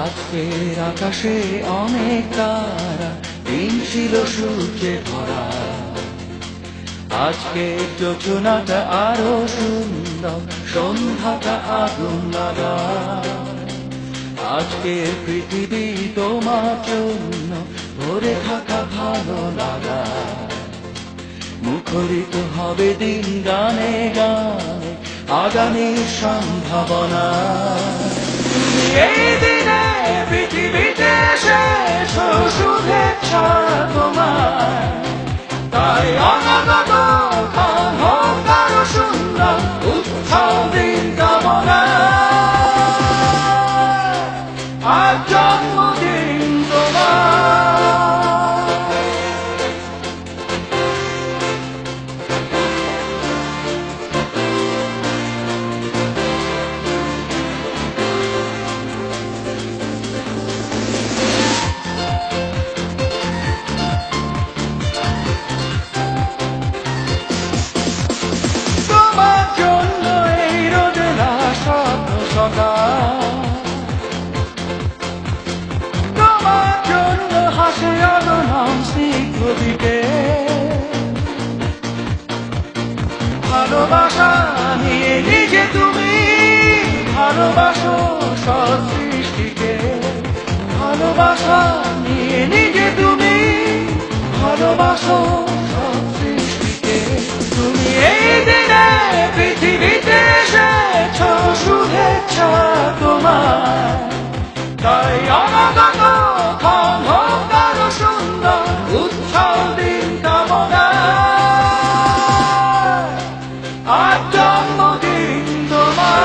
আজকের আকাশে অনেক তারা, দিন ছিল সূর্যে ভরা। আজকের যোজনাটা আরো সুন্দর, সন্ধ্যাটা আগুন লাগা। আজকের পৃথিবী তোমার জন্য ভরে থাকা ভালো লাগা। মুখরিত হবে দিন গানে গানে, আগামীর সম্ভাবনা। এই দিনে পৃথিবীতে শেষ শুভেচ্ছা তোমার, তাই অনাগত ক্ষণ হোক আরো সুন্দর, উৎসব দিন কামনা। আজ জন্মদিন তোমার। তোমার জন্য হাসে অগণন স্নিগ্ধ দিকে, ভালোবাসা নিয়ে নিজে তুমি ভালোবাসো সব সৃষ্টিকে। ভালোবাসা নিয়ে নিজে তুমি ভালোবাসো সব সৃষ্টিকে। তুমি এই দিনে পৃথিবীতে এসেছ, শুভেচ্ছা তোমার, তাই অনাগত ক্ষণ হোক আরো সুন্দর, উৎসব দিন কামনা। আজ জন্মদিন তোমার।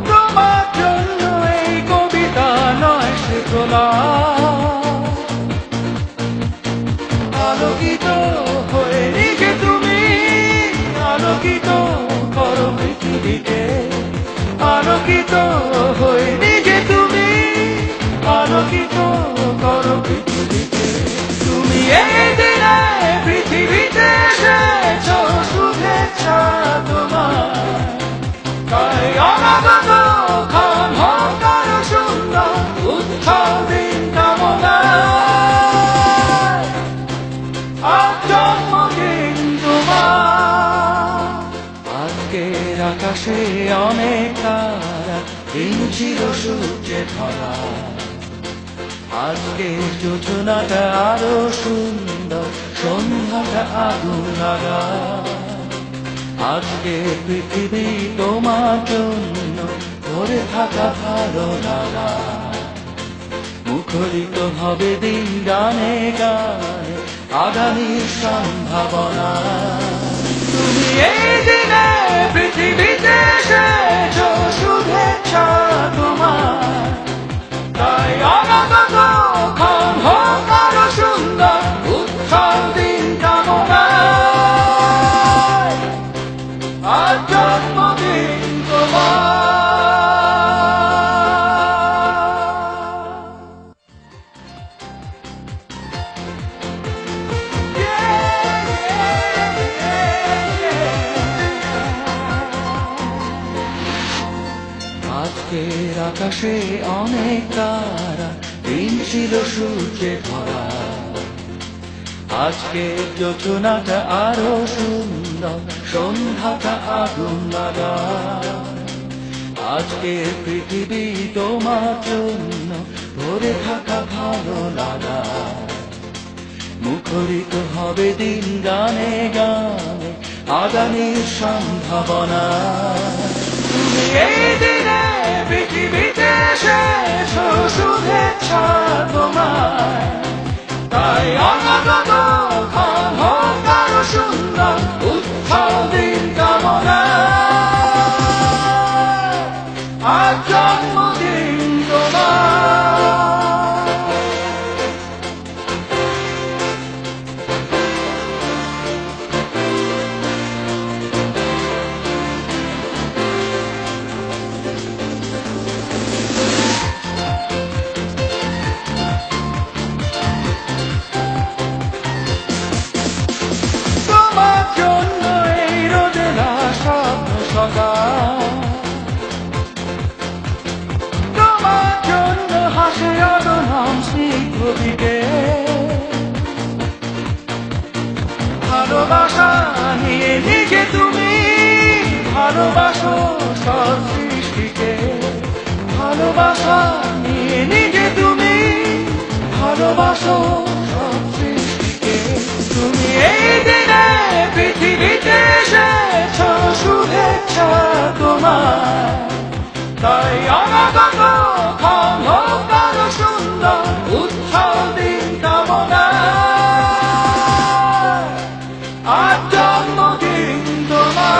তোমার জন্য এই কবিতা নয় শৃঙ্খলা, আলোকিত হয়ে নিজে তুমি আলোকিত করো পৃথিবীকে। আলোকিত হয়ে নিজে তুমি আলোকিত করো পৃথিবীকে। তুমি এই দিনে পৃথিবীতে এসেছ, শুভেচ্ছা তোমার, তাই অনাগত ক্ষণ হোক আরো সুন্দর, উৎসব দিন কামনা। আজ জন্মদিন তোমার। আজকের আকাশে অনেক তারা, দিন ছিল সূর্যে ভরা। আজকের যোজনাটা আরো সুন্দর, সন্ধ্যাটা আগুন লাগা। আজকে পৃথিবী তোমার জন্য ভরে থাকা ভালো লাগা। মুখরিত হবে দিন গানে গানে, আগামীর সম্ভাবনা। তুমি এই দিনে পৃথিবীতে এসেছ, শুভেচ্ছা তোমার, তাই অনাগত ক্ষণ হোক আরো সুন্দর, উৎসব দিন কামনা। আজ জন্মদিন তোমার। আজকের আকাশে অনেক তারা, দিন ছিল সূর্যে ভরা। আজকের যোজনাটা আরো সুন্দর, সন্ধ্যাটা আগুন লাগা। আজকের পৃথিবী তোমার জন্য ভরে থাকা ভালো লাগা। মুখরিত হবে দিন গানে গানে, আগামীর সম্ভাবনা। তুমি এই দিনে পৃথিবীতে এসেছ, শুভেচ্ছা তোমার, ছবিকে ভালোবাসা নিয়ে নিজে তুমি ভালোবাসো সব সৃষ্টিকে ভালোবাসা নিয়ে নিজে তুমি ভালোবাসো সব সৃষ্টিকে তুমি এই দিনে পৃথিবীতে এসেছ শুভেচ্ছা তোমার তাই অনাগত ক্ষণ হোক আরো সুন্দর উৎসব দিন কামনা আজ জন্মদিন তোমার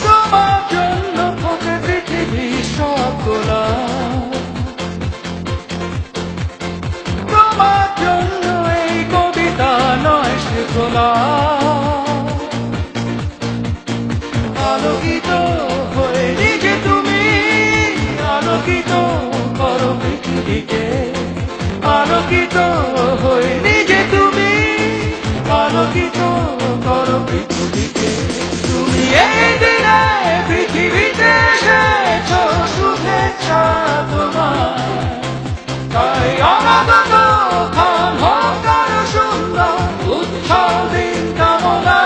তোমার জন্য থাকে পৃথিবী সব গোলাপ তোমার জন্য এই কবিতা নয় সে গোলাপ আলোকিত হয়ে নিজে তুমি আলোকিত করো পৃথিবীকে আলোকিত হয়ে নিজে তুমি আলোকিত করো পৃথিবীকে তুমি এই দিনে পৃথিবীতে এসেছ শুভেচ্ছা তোমার তাই অনাগত ক্ষণ হোক আরো সুন্দর উৎসব দিন কামনা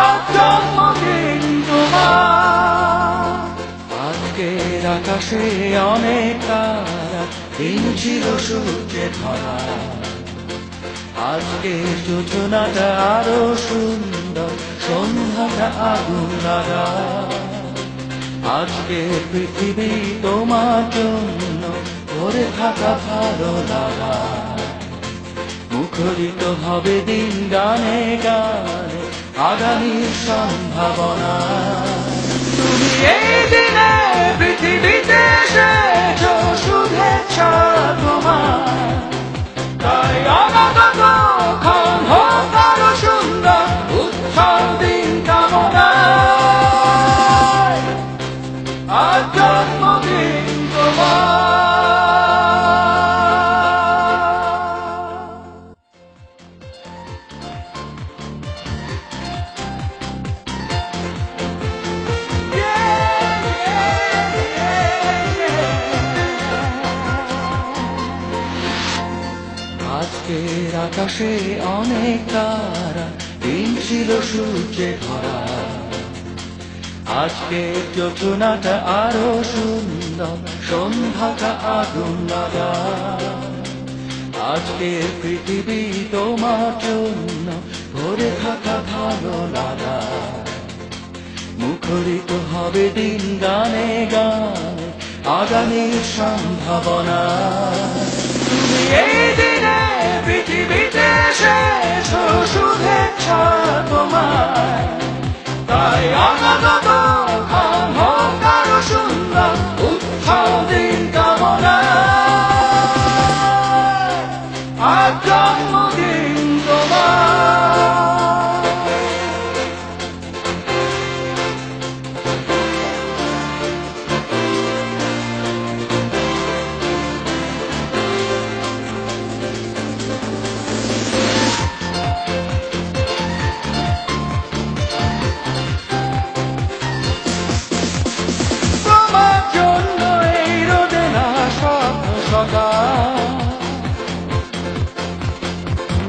আজ জন্মদিন তোমার আজকের আকাশে অনেক তারা দিন ছিল সূর্যে ধরা আজকের যোজনাটা আরো সুন্দর সন্ধ্যাটা আগুন লাগা আজকে পৃথিবী তোমার জন্য ভরে থাকা ভালো লাগা মুখরিত হবে দিন গানে গানে আগামীর সম্ভাবনা তুমি এই দিনে পৃথিবীতে এসেছ শুভেচ্ছা তোমার তাই অনাগত ক্ষণ হোক আরো সুন্দর উৎসব দিন কামনা আজ জন্মদিন তোমার আজকের আকাশে অনেক তারা দিন ছিল সূর্যে ধরা আজকের যোজনাটা আরো সুন্দর সন্ধ্যাটা আগুন লাগা আজকের পৃথিবী তোমার জন্য ভরে থাকা ভালো লাগা মুখরিত হবে দিন গানে গানে আগামীর সম্ভাবনা তুমি এই দিনে পৃথিবীতে এসেছ শুভেচ্ছা তোমার তাই অনাগত ক্ষণ হোক আরো সুন্দর উৎসব দিন কামনা আজ জন্মদিন তোমার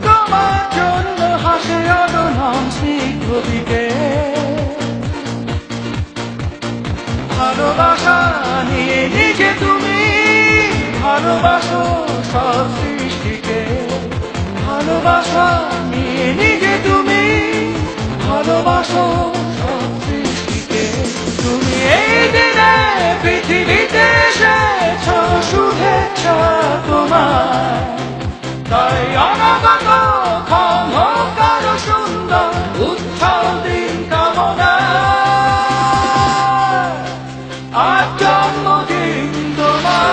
তোমার জন্য হাসে অদনাম স্নিগ্ধদিকে ভালোবাসা নিয়ে নিজে তুমি ভালোবাসো সব সৃষ্টিকে ভালোবাসা নিয়ে নিজে তুমি ভালোবাসো সব সৃষ্টিকে তুমি এই দিনে পৃথিবীতে এসেছ শুভেচ্ছা তোমার তাই অনাগত ক্ষণ হোক আরো সুন্দর উৎসব দিন কামনা আজ জন্মদিন তোমার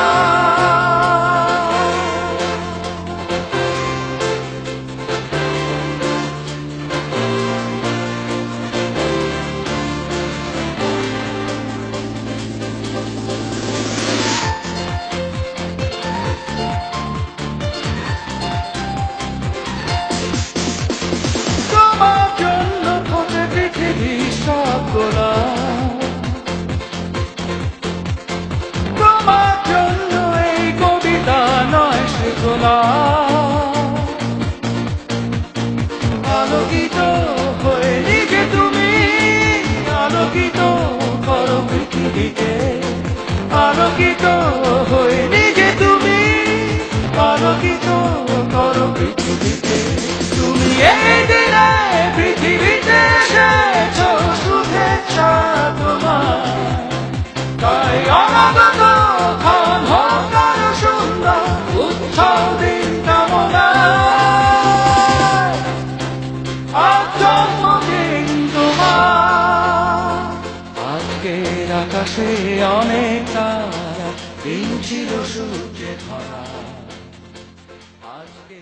গোলা তোমার জন্য এই কবিতা নয় শৃঙ্খলা আলোকিত হয়ে নিজে তুমি আলোকিত করো পৃথিবীকে আলোকিত হয়ে নিজে তুমি আলোকিত করো পৃথিবীকে তুমি এই দিনে পৃথিবীতে এসেছো শুভেচ্ছা তোমার তাই অনাগত ক্ষণ হোক আরো সুন্দর উৎসব দিন কামনা আজ জন্মদিন তোমার আজকের আকাশে অনেক তারা দিন ছিল সূর্যে ধরা আজকে